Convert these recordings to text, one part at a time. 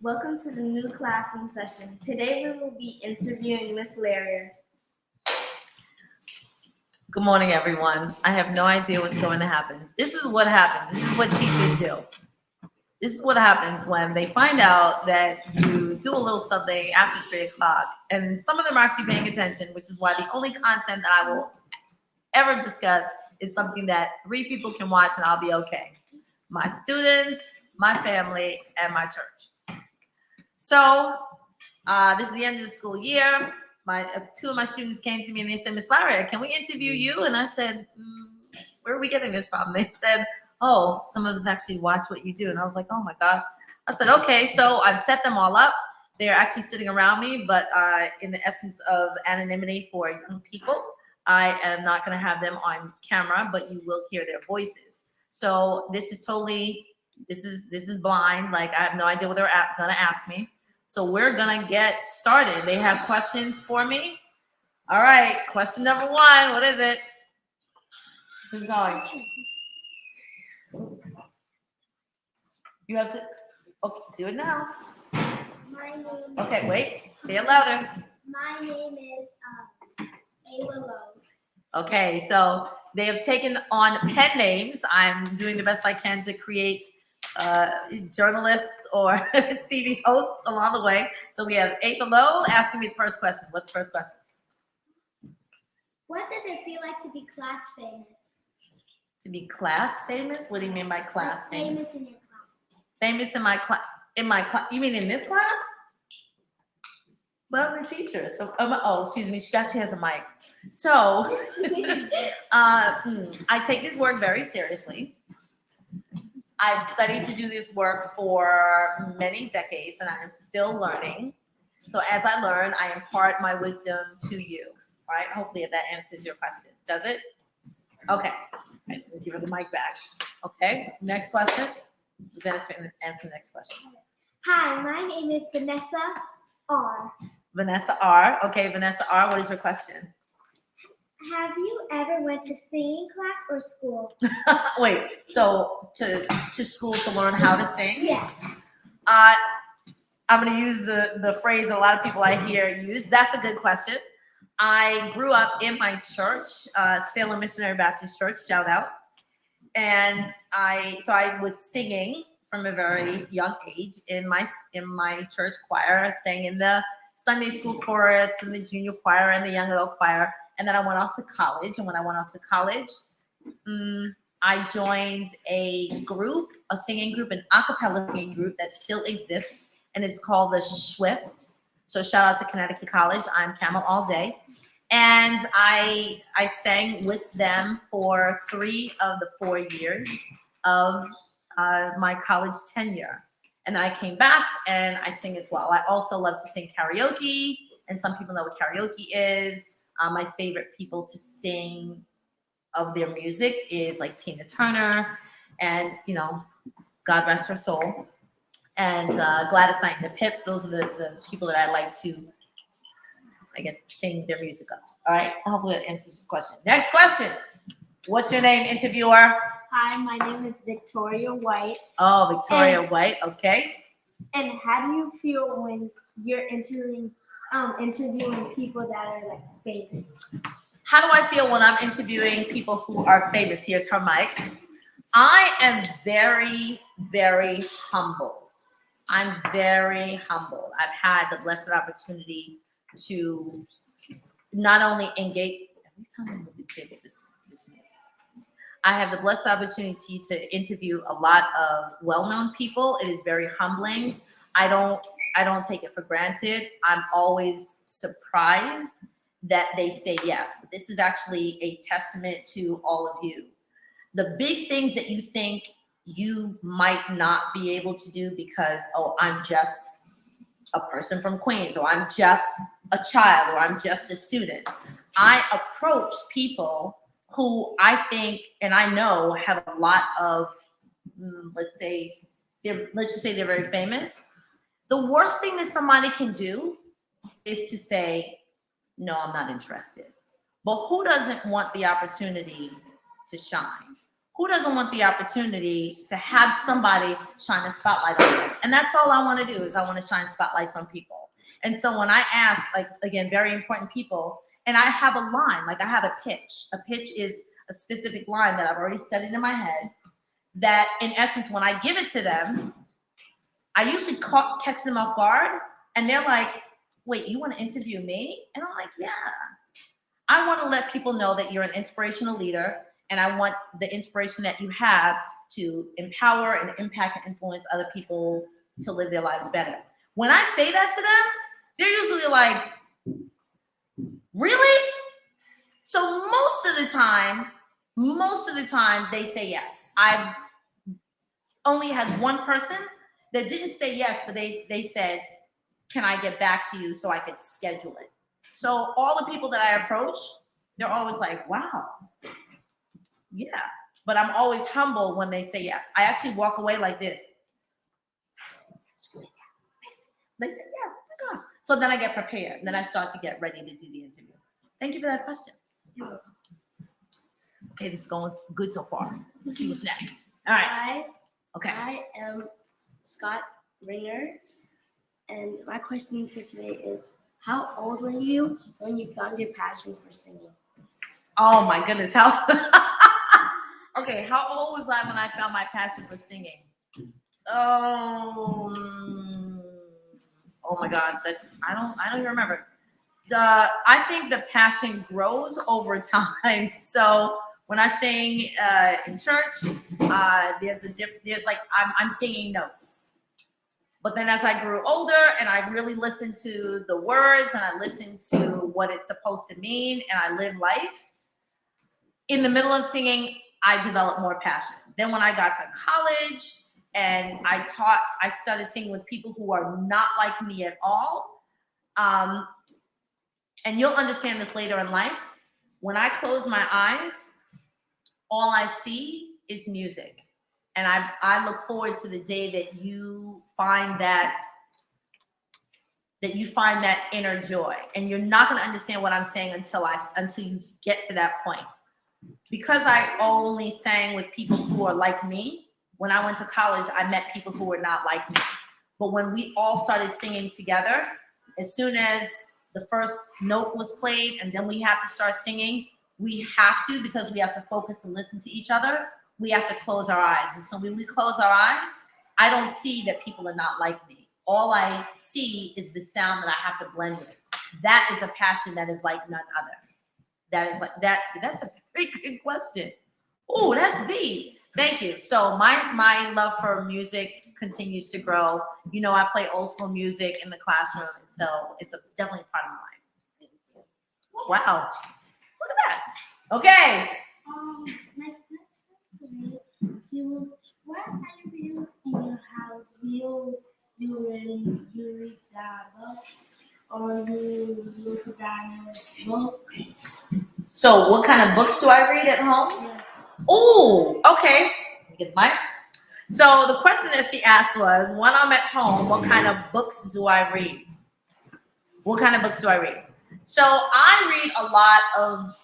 Welcome to the new classroom session. Today we will be interviewing Miss Larrier. Good morning, everyone. I have no idea what's going to happen. This is what happens. This is what teachers do. This is what happens when they find out that you do a little something after 3 o'clock, and some of them are actually paying attention, which is why the only content that I will ever discuss is something that 3 people can watch and I'll be okay. My students, my family, and my church. So this is the end of the school year. 2 of my students came to me and they said, Miss Larrier, can we interview you? And I said, where are we getting this from? They said, oh, some of us actually watch what you do. And I was like, oh my gosh. I said, okay, so I've set them all up. They're actually sitting around me, but in the essence of anonymity for young people, I am not going to have them on camera, but you will hear their voices. So this is totally, this is blind. Like, I have no idea what they're going to ask me. So we're going to get started. They have questions for me. All right, question number 1. What is it? Who's going? You have to, okay, do it now. My name Okay, wait, say it louder. My name is Ayla Lowe. Okay, so they have taken on pen names. I'm doing the best I can to create journalists or TV hosts along the way. So we have Ayla Lowe asking me the first question. What's the first question? What does it feel like to be class famous? To be class famous? What do you mean by class famous? Famous in your class. Famous in my class? In my class? You mean in this class? Well, I'm a teacher. So, excuse me. She actually has a mic. So, I take this work very seriously. I've studied to do this work for many decades, and I am still learning. So, as I learn, I impart my wisdom to you. All right. Hopefully, that answers your question. Does it? Okay. Right, we'll give her the mic back. Okay. Next question. Dennis, answer the next question. Hi, my name is Vanessa R. Vanessa R. Okay, Vanessa R. What is your question? Have you ever went to singing class or school? Wait, so to school to learn how to sing? Yes. I'm going to use the phrase a lot of people I hear use. That's a good question. I grew up in my church, Salem Missionary Baptist Church, shout out. And I was singing from a very young age in my church choir. I sang in the Sunday school chorus and the junior choir and the young adult choir. And then I went off to college. And when I went off to college, I joined a group, a singing group, an a cappella singing group that still exists. And it's called the Swifts. So shout out to Connecticut College. I'm Camel all day. And I sang with them for 3 of the 4 years of my college tenure. And I came back and I sing as well. I also love to sing karaoke, and some people know what karaoke is. My favorite people to sing of their music is like Tina Turner and, God rest her soul. And Gladys Knight and the Pips. Those are the people that I like to, I guess, sing their music of. All right. Hopefully that answers the question. Next question. What's your name, interviewer? Hi, my name is Victoria White. Oh, Victoria White. Okay. And how do you feel when you're interviewing people that are like famous? How do I feel when I'm interviewing people who are famous? Here's her mic. I am very, very humbled. I'm very humbled. I've had the blessed opportunity to not only engage. Every time I move the table, this moves. I have the blessed opportunity to interview a lot of well-known people. It is very humbling. I don't take it for granted. I'm always surprised that they say yes. But this is actually a testament to all of you. The big things that you think you might not be able to do because, I'm just a person from Queens, or I'm just a child, or I'm just a student. I approach people who I think and I know have a lot of, let's just say they're very famous. The worst thing that somebody can do is to say, no, I'm not interested. But who doesn't want the opportunity to shine? Who doesn't want the opportunity to have somebody shine a spotlight on them? And that's all I want to do is I want to shine spotlights on people. And so when I ask, like, again, very important people, and I have a line, like I have a pitch. A pitch is a specific line that I've already studied in my head that in essence, when I give it to them, I usually catch them off guard and they're like, wait, you want to interview me? And I'm like, yeah. I want to let people know that you're an inspirational leader and I want the inspiration that you have to empower and impact and influence other people to live their lives better. When I say that to them, they're usually like, really? So most of the time they say yes. I've only had one person that didn't say yes, but they said, can I get back to you so I could schedule it? So all the people that I approach, they're always like, wow, yeah. But I'm always humble when they say yes. I actually walk away like this. They say yes, oh my gosh. So then I get prepared. Then I start to get ready to do the interview. Thank you for that question. Okay, this is going good so far. Let's see what's next. All right. Okay. I am Scott Ringer, and my question for today is, how old were you when you found your passion for singing? Oh my goodness, okay, how old was I when I found my passion for singing? Oh my gosh, I don't even remember. I think the passion grows over time. So when I sing in church, there's like I'm singing notes. But then as I grew older and I really listened to the words and I listened to what it's supposed to mean and I live life, in the middle of singing, I developed more passion. Then when I got to college and I started singing with people who are not like me at all. And you'll understand this later in life. When I close my eyes, all I see is music. And I look forward to the day that you find that inner joy. And you're not going to understand what I'm saying until you get to that point. Because I only sang with people who are like me, when I went to college, I met people who were not like me. But when we all started singing together, as soon as the first note was played and then we have to start singing, we have to, because we have to focus and listen to each other, we have to close our eyes. And so when we close our eyes, I don't see that people are not like me. All I see is the sound that I have to blend with. That is a passion that is like none other. That is like that. That's a very good question. Oh, that's deep. Thank you. So my love for music continues to grow. You know, I play old school music in the classroom, and so it's definitely part of my life. Thank you. Wow. Look at that. Okay. My question is, what are your views in your house? Views you read the books or you look down your book? So what kind of books do I read at home? Yes. Oh, okay. Let me get the mic. So the question that she asked was, when I'm at home, what kind of books do I read? What kind of books do I read? So I read a lot of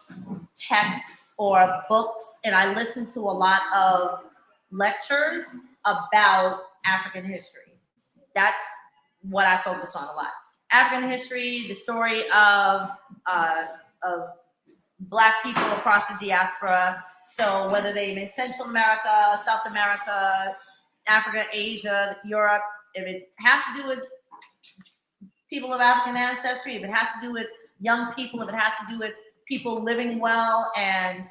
texts or books, and I listen to a lot of lectures about African history. That's what I focus on a lot. African history, the story of Black people across the diaspora. So whether they're in Central America, South America, Africa, Asia, Europe, if it has to do with people of African ancestry, if it has to do with young people, if it has to do with people living well and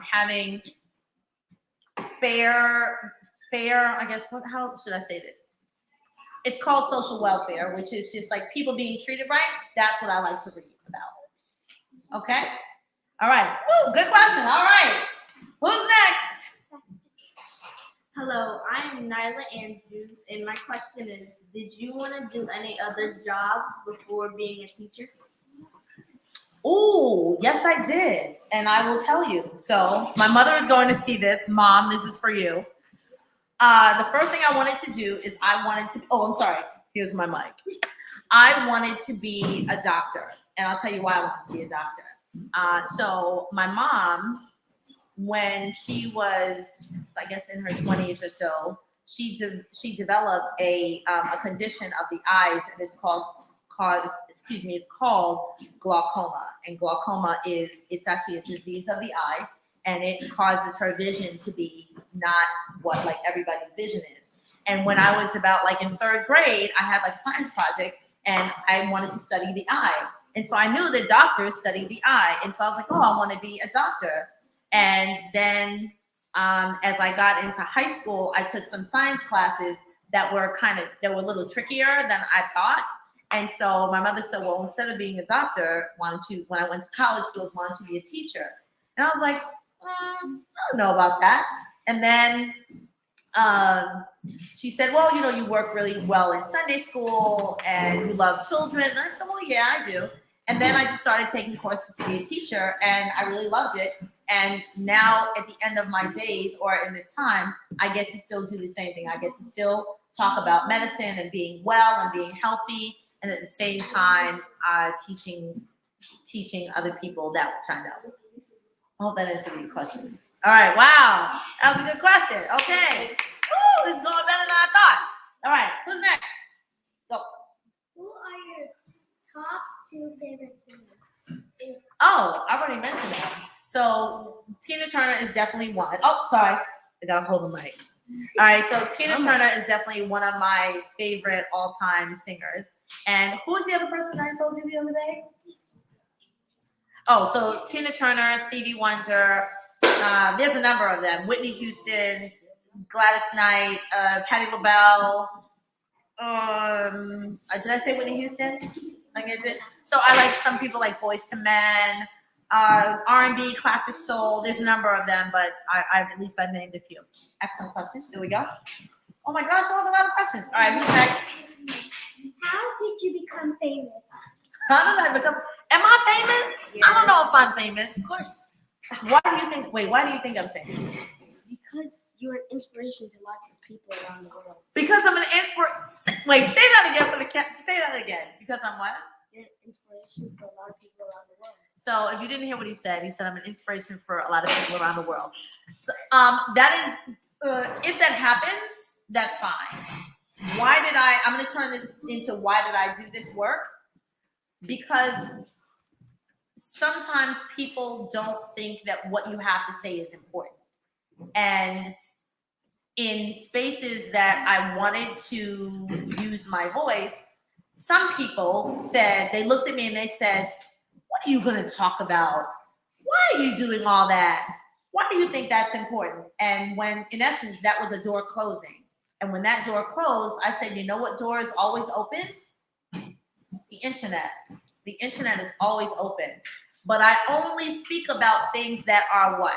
having fair, I guess, how should I say this? It's called social welfare, which is just like people being treated right. That's what I like to read about. Okay? All right. Woo, good question. All right. Who's next? Hello, I'm Nyla Andrews, and my question is, did you want to do any other jobs before being a teacher? Oh, yes, I did. And I will tell you. So my mother is going to see this. Mom, this is for you. The first thing I wanted to do is I'm sorry. Here's my mic. I wanted to be a doctor. And I'll tell you why I wanted to be a doctor. So my mom when she was, I guess, in her 20s or so, she developed a condition of the eyes, and it's called glaucoma. And glaucoma it's actually a disease of the eye, and it causes her vision to be not what like everybody's vision is. And when I was about like in 3rd grade, I had like a science project, and I wanted to study the eye. And so I knew that doctors study the eye. And so I was like, oh, I want to be a doctor. And then as I got into high school, I took some science classes that were a little trickier than I thought. And so my mother said, well, instead of being a doctor, when I went to college, why don't you be a teacher? And I was like, I don't know about that. And then she said, well, you work really well in Sunday school and you love children. And I said, well, yeah, I do. And then I just started taking courses to be a teacher, and I really loved it. And now at the end of my days, or in this time, I get to still do the same thing. I get to still talk about medicine and being well and being healthy, and at the same time, teaching other people that which I know. I hope that answered your question. All right, wow, that was a good question. Okay, woo, this is going better than I thought. All right, who's next? Go. Who are your top 2 favorite singers? Oh, I already mentioned that. So Tina Turner is definitely one. Oh, sorry, I gotta hold the mic. All right, so Tina Turner is definitely one of my favorite all-time singers. And who was the other person I told you the other day? Oh, so Tina Turner, Stevie Wonder. There's a number of them. Whitney Houston, Gladys Knight, Patti LaBelle. Did I say Whitney Houston? So I like some people like Boyz II Men, R&B, classic soul. There's a number of them, but I've named a few. Excellent questions. There we go. Oh my gosh, I have a lot of questions. All right, who's next? How did you become famous? How did I become? Am I famous? Yeah. I don't know if I'm famous. Of course. Why do you think I'm famous? Because you're an inspiration to lots of people around the world. Because I'm an inspiration. Wait, say that again for the cat. Say that again. Because I'm what? You're an inspiration for a lot of people around the world. So if you didn't hear what he said I'm an inspiration for a lot of people around the world. So that is, if that happens, that's fine. I'm going to turn this into why did I do this work? Because sometimes people don't think that what you have to say is important. And in spaces that I wanted to use my voice, some people they looked at me and they said, what are you going to talk about? Why are you doing all that? Why do you think that's important? And when, in essence, that was a door closing. And when that door closed, I said, you know what door is always open? The internet. The internet is always open. But I only speak about things that are what?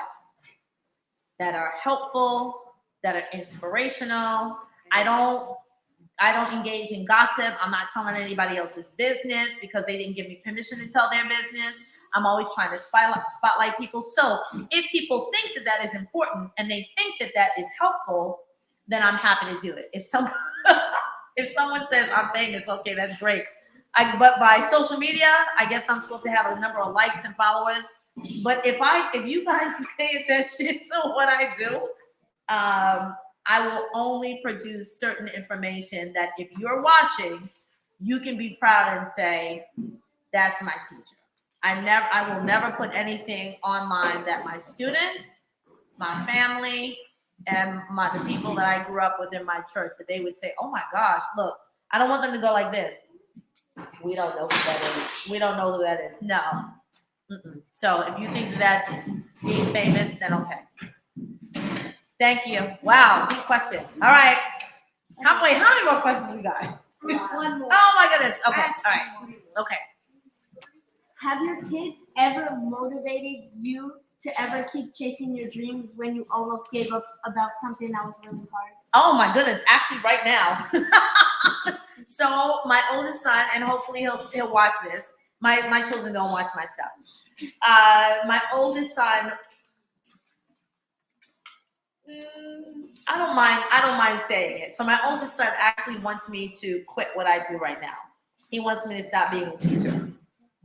That are helpful, that are inspirational. I don't engage in gossip. I'm not telling anybody else's business because they didn't give me permission to tell their business. I'm always trying to spotlight people. So if people think that is important and they think that is helpful, then I'm happy to do it. If someone says I'm famous, okay, that's great. But by social media, I guess I'm supposed to have a number of likes and followers. But if you guys pay attention to what I do, I will only produce certain information that if you're watching, you can be proud and say, that's my teacher. I will never put anything online that my students, my family, and the people that I grew up with in my church, that they would say, oh my gosh, look, I don't want them to go like this. We don't know who that is. We don't know who that is. No. Mm-mm. So if you think that's being famous, then okay. Thank you. Wow, good question. All right. How many more questions we got? One more. Oh my goodness. Okay. All right. Okay. Have your kids ever motivated you to ever keep chasing your dreams when you almost gave up about something that was really hard? Oh my goodness. Actually, right now. So my oldest son, and hopefully he'll watch this. My children don't watch my stuff. My oldest son, I don't mind saying it. So my oldest son actually wants me to quit what I do right now. He wants me to stop being a teacher.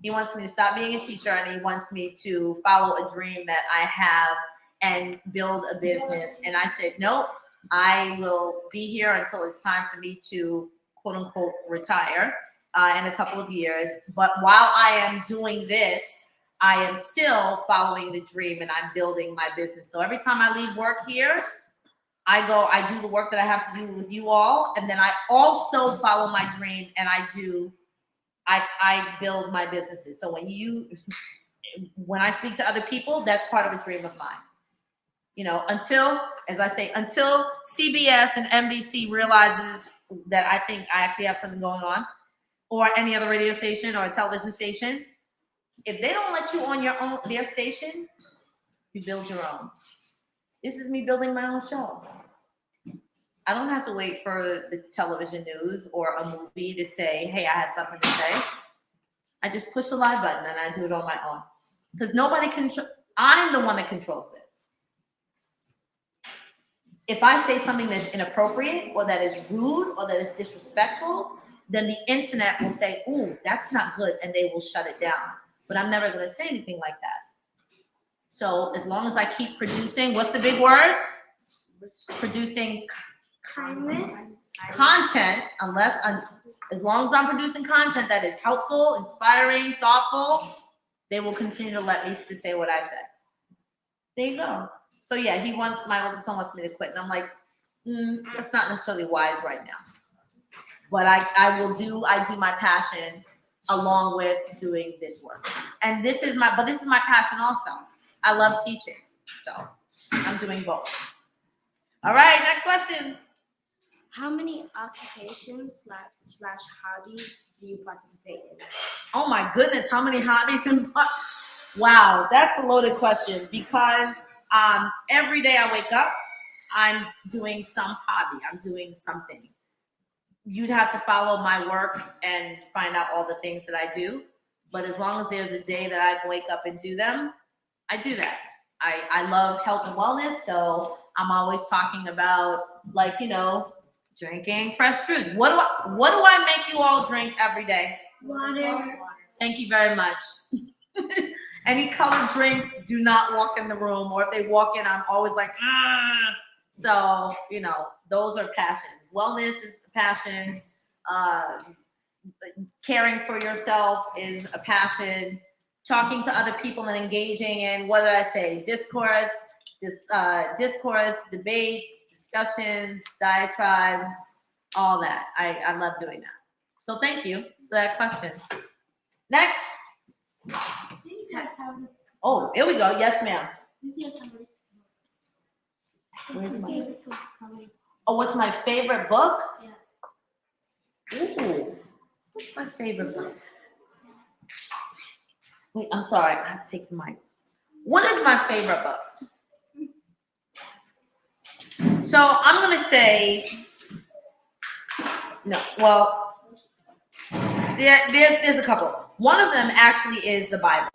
He wants me to stop being a teacher, and he wants me to follow a dream that I have and build a business. And I said, nope, I will be here until it's time for me to quote unquote retire in a couple of years. But while I am doing this, I am still following the dream and I'm building my business. So every time I leave work here, I do the work that I have to do with you all. And then I also follow my dream and I build my businesses. So when I speak to other people, that's part of a dream of mine. You know, until CBS and NBC realizes that I think I actually have something going on, or any other radio station or a television station, if they don't let you on their station, you build your own. This is me building my own show. I don't have to wait for the television news or a movie to say, hey, I have something to say. I just push the live button and I do it on my own. Because I'm the one that controls this. If I say something that's inappropriate or that is rude or that is disrespectful, then the internet will say, ooh, that's not good, and they will shut it down. But I'm never going to say anything like that. So as long as I keep producing, what's the big word? Producing Kindness. content, as long as I'm producing content that is helpful, inspiring, thoughtful, they will continue to let me to say what I said. There you go. So yeah, my oldest son wants me to quit. And I'm like, that's not necessarily wise right now. But I do my passion along with doing this work. And this is my passion also. I love teaching. So I'm doing both. All right, next question. How many occupations slash hobbies do you participate in? Oh my goodness, how many hobbies? Wow, that's a loaded question because every day I wake up, I'm doing some hobby. I'm doing something. You'd have to follow my work and find out all the things that I do. But as long as there's a day that I can wake up and do them, I do that. I love health and wellness, so I'm always talking about, like, you know, drinking fresh juice. What do I make you all drink every day? Water. Thank you very much. Any colored drinks do not walk in the room, or if they walk in, I'm always like, ah. So, you know, those are passions. Wellness is a passion. Caring for yourself is a passion. Talking to other people and engaging in, what did I say? Discourse, debates, discussions, diatribes, all that. I love doing that. So thank you for that question. Next. Oh, here we go. Yes, ma'am. Where's my? Oh, what's my favorite book? Ooh, what's my favorite book? Wait, I'm sorry. I have to take the mic. What is my favorite book? So I'm gonna say no. Well, there's a couple. One of them actually is the Bible.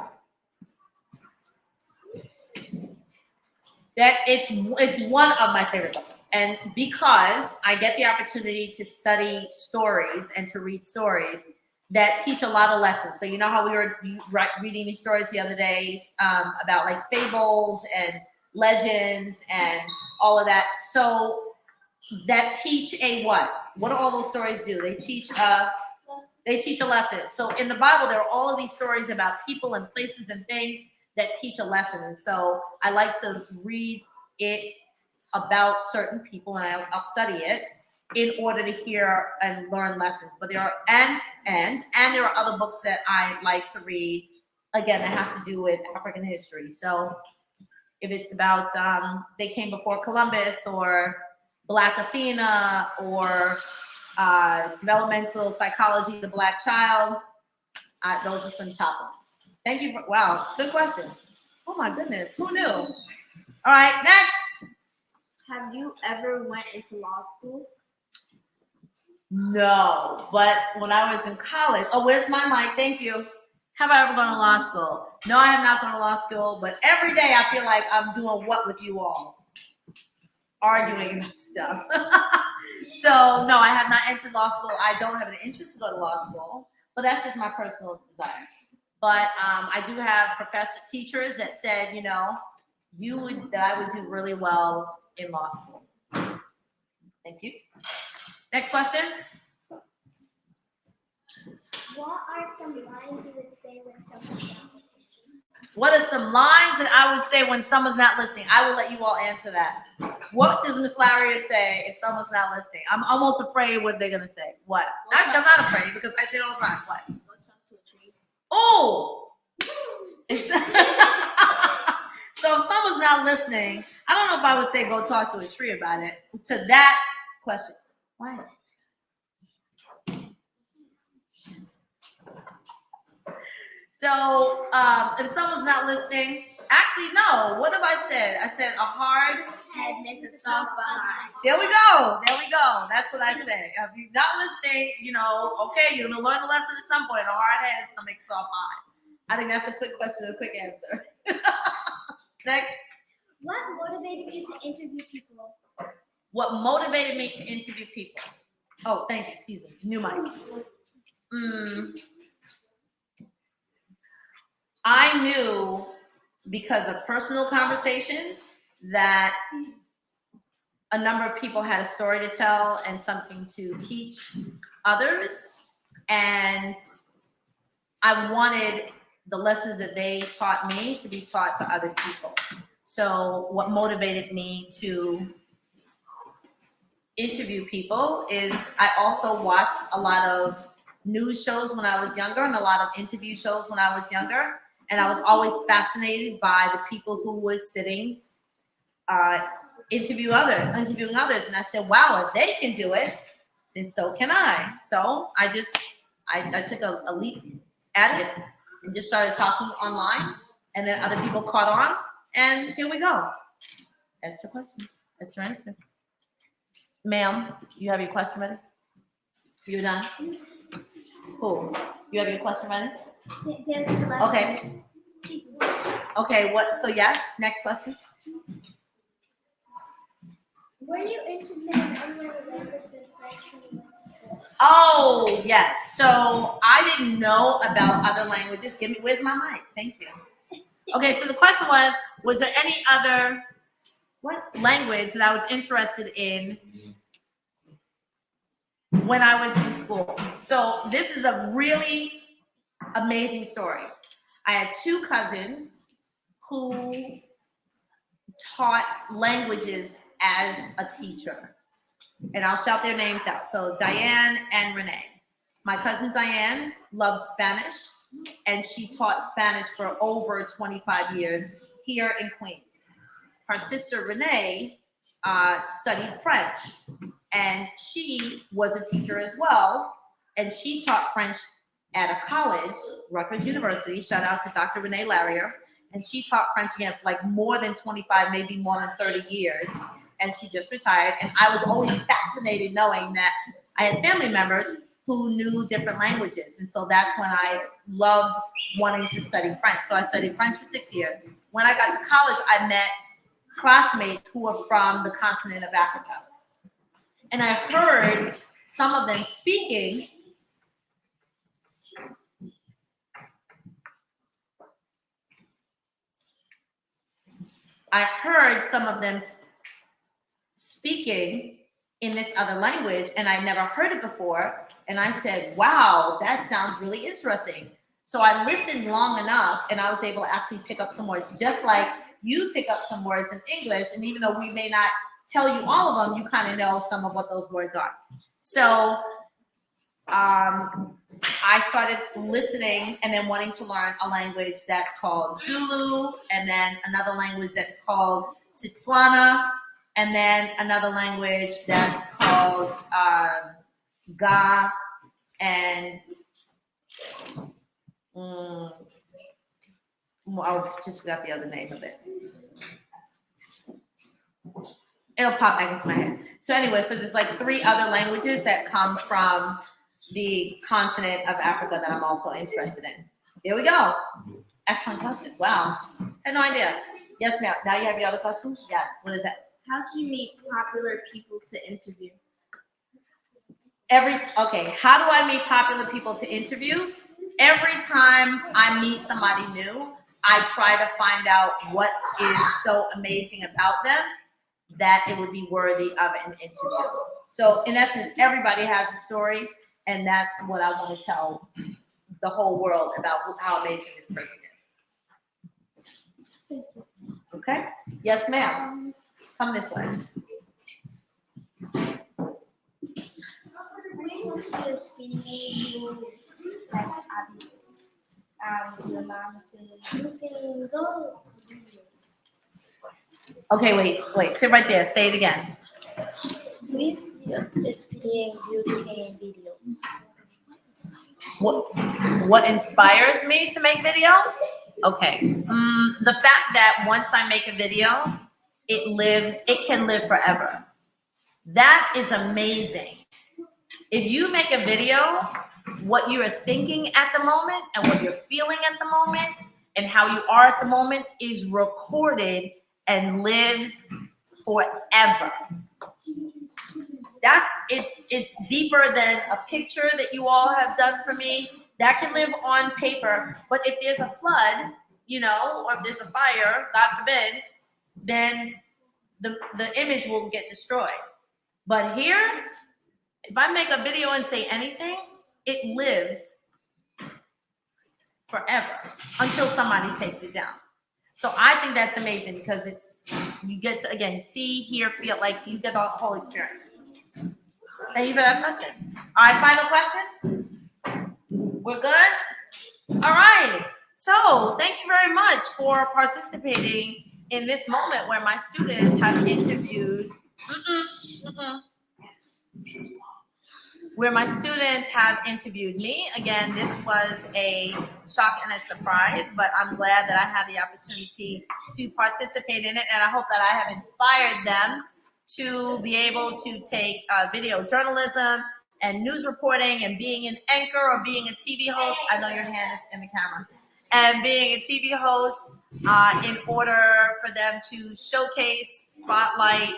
That it's one of my favorite books, and because I get the opportunity to study stories and to read stories that teach a lot of lessons. So you know how we were reading these stories the other day about like fables and legends and all of that. So that teach a what? What do all those stories do? They teach a lesson. So in the Bible, there are all of these stories about people and places and things that teach a lesson. And so I like to read it about certain people, and I'll study it in order to hear and learn lessons. But there are and there are other books that I like to read, again, that have to do with African history. So if it's about they came before Columbus, or Black Athena, or developmental psychology of the Black child, those are some top ones. Thank you. Wow, good question. Oh my goodness, who knew? All right, next. Have you ever went into law school? No, but when I was in college, oh, where's my mic? Thank you. Have I ever gone to law school? No, I have not gone to law school, but every day I feel like I'm doing what with you all? Arguing about stuff. So no, I have not entered law school. I don't have an interest to go to law school, but that's just my personal desire. But I do have teachers that said, you know, that I would do really well in law school? Thank you. Next question. What are some lines you would say when someone's not listening? What are some lines that I would say when someone's not listening? I will let you all answer that. What does Miss Larrier say if someone's not listening? I'm almost afraid what they're gonna say. What? Actually, I'm not afraid because I say it all the time. What? Go talk to a tree. Oh! So if someone's not listening, I don't know if I would say go talk to a tree about it. To that question. Why? So if someone's not listening, actually no. What have I said? I said a hard Head makes a soft behind. There we go. There we go. That's what I say. If you're not listening, okay, you're gonna learn the lesson at some point. A hard head is gonna make soft eye. I think that's a quick question, a quick answer. Next. What motivated you to interview people? What motivated me to interview people? Oh, thank you. Excuse me. New mic. I knew because of personal conversations that a number of people had a story to tell and something to teach others. And I wanted the lessons that they taught me to be taught to other people. So what motivated me to interview people is I also watched a lot of news shows when I was younger and a lot of interview shows when I was younger. And I was always fascinated by the people who was sitting, interviewing others. And I said, wow, if they can do it, then so can I. So I took a leap at it and just started talking online. And then other people caught on. And here we go. That's your question. That's your answer. Ma'am, you have your question ready? You're done? Cool. You have your question ready? Okay. Okay, so yes, next question. Were you interested in any other language than French when you went to school? Oh, yes. So I didn't know about other languages. Where's my mic? Thank you. Okay, so the question was there any other language that I was interested in when I was in school? So this is a really amazing story. I had two cousins who taught languages as a teacher. And I'll shout their names out. So Diane and Renee. My cousin Diane loved Spanish, and she taught Spanish for over 25 years here in Queens. Her sister Renee studied French, and she was a teacher as well, and she taught French at a college, Rutgers University. Shout out to Dr. Renee Larrier. And she taught French again for like more than 25, maybe more than 30 years. And she just retired. And I was always fascinated knowing that I had family members who knew different languages. And so that's when I loved wanting to study French. So I studied French for 6 years. When I got to college, I met classmates who were from the continent of Africa. And I heard some of them speaking. I heard some of them speaking in this other language, and I never heard it before. And I said, wow, that sounds really interesting. So I listened long enough, and I was able to actually pick up some words, just like you pick up some words in English. And even though we may not tell you all of them, you kind of know some of what those words are. So I started listening and then wanting to learn a language that's called Zulu, and then another language that's called Setswana, and then another language that's called Ga, and I just forgot the other name of it. It'll pop back into my head. So anyway, so there's like 3 other languages that come from the continent of Africa that I'm also interested in. There we go. Excellent question. Wow. Had no idea. Yes, ma'am. Now you have your other questions? Yeah. What is that? How do you meet popular people to interview? Okay, how do I meet popular people to interview? Every time I meet somebody new, I try to find out what is so amazing about them that it would be worthy of an interview. So in essence, everybody has a story, and that's what I want to tell the whole world about how amazing this person is. Okay? Yes, ma'am. Come this way. When you're speaking, you like abuse. Your mom says you can go to video. Okay, wait. Sit right there. Say it again. With your speaking, you can videos. What inspires me to make videos? Okay. The fact that once I make a video, it can live forever. That is amazing. If you make a video, what you are thinking at the moment and what you're feeling at the moment and how you are at the moment is recorded and lives forever. It's deeper than a picture that you all have done for me. That can live on paper, but if there's a flood, or if there's a fire, God forbid, then the image will get destroyed. But here, if I make a video and say anything, it lives forever until somebody takes it down. So I think that's amazing because you get to, again, see, hear, feel, like you get the whole experience. Thank you for that question. All right, final questions? We're good? All right. So thank you very much for participating in this moment where my students have interviewed. Where my students have interviewed me. Again, this was a shock and a surprise, but I'm glad that I had the opportunity to participate in it, and I hope that I have inspired them to be able to take video journalism and news reporting and being an anchor or being a TV host. I know your hand is in the camera. And being a TV host in order for them to showcase, spotlight,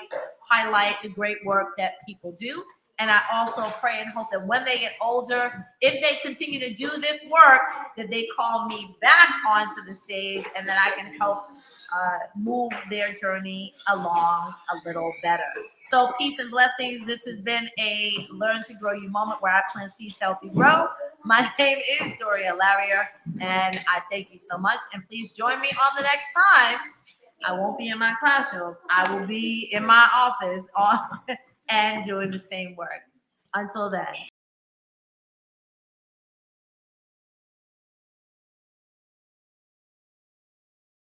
highlight the great work that people do. And I also pray and hope that when they get older, if they continue to do this work, that they call me back onto the stage and that I can help move their journey along a little better. So peace and blessings. This has been a Learn to Grow You moment where I plant seeds to help you grow. My name is Doriel Larrier, and I thank you so much. And please join me on the next time. I won't be in my classroom. I will be in my office and doing the same work. Until then,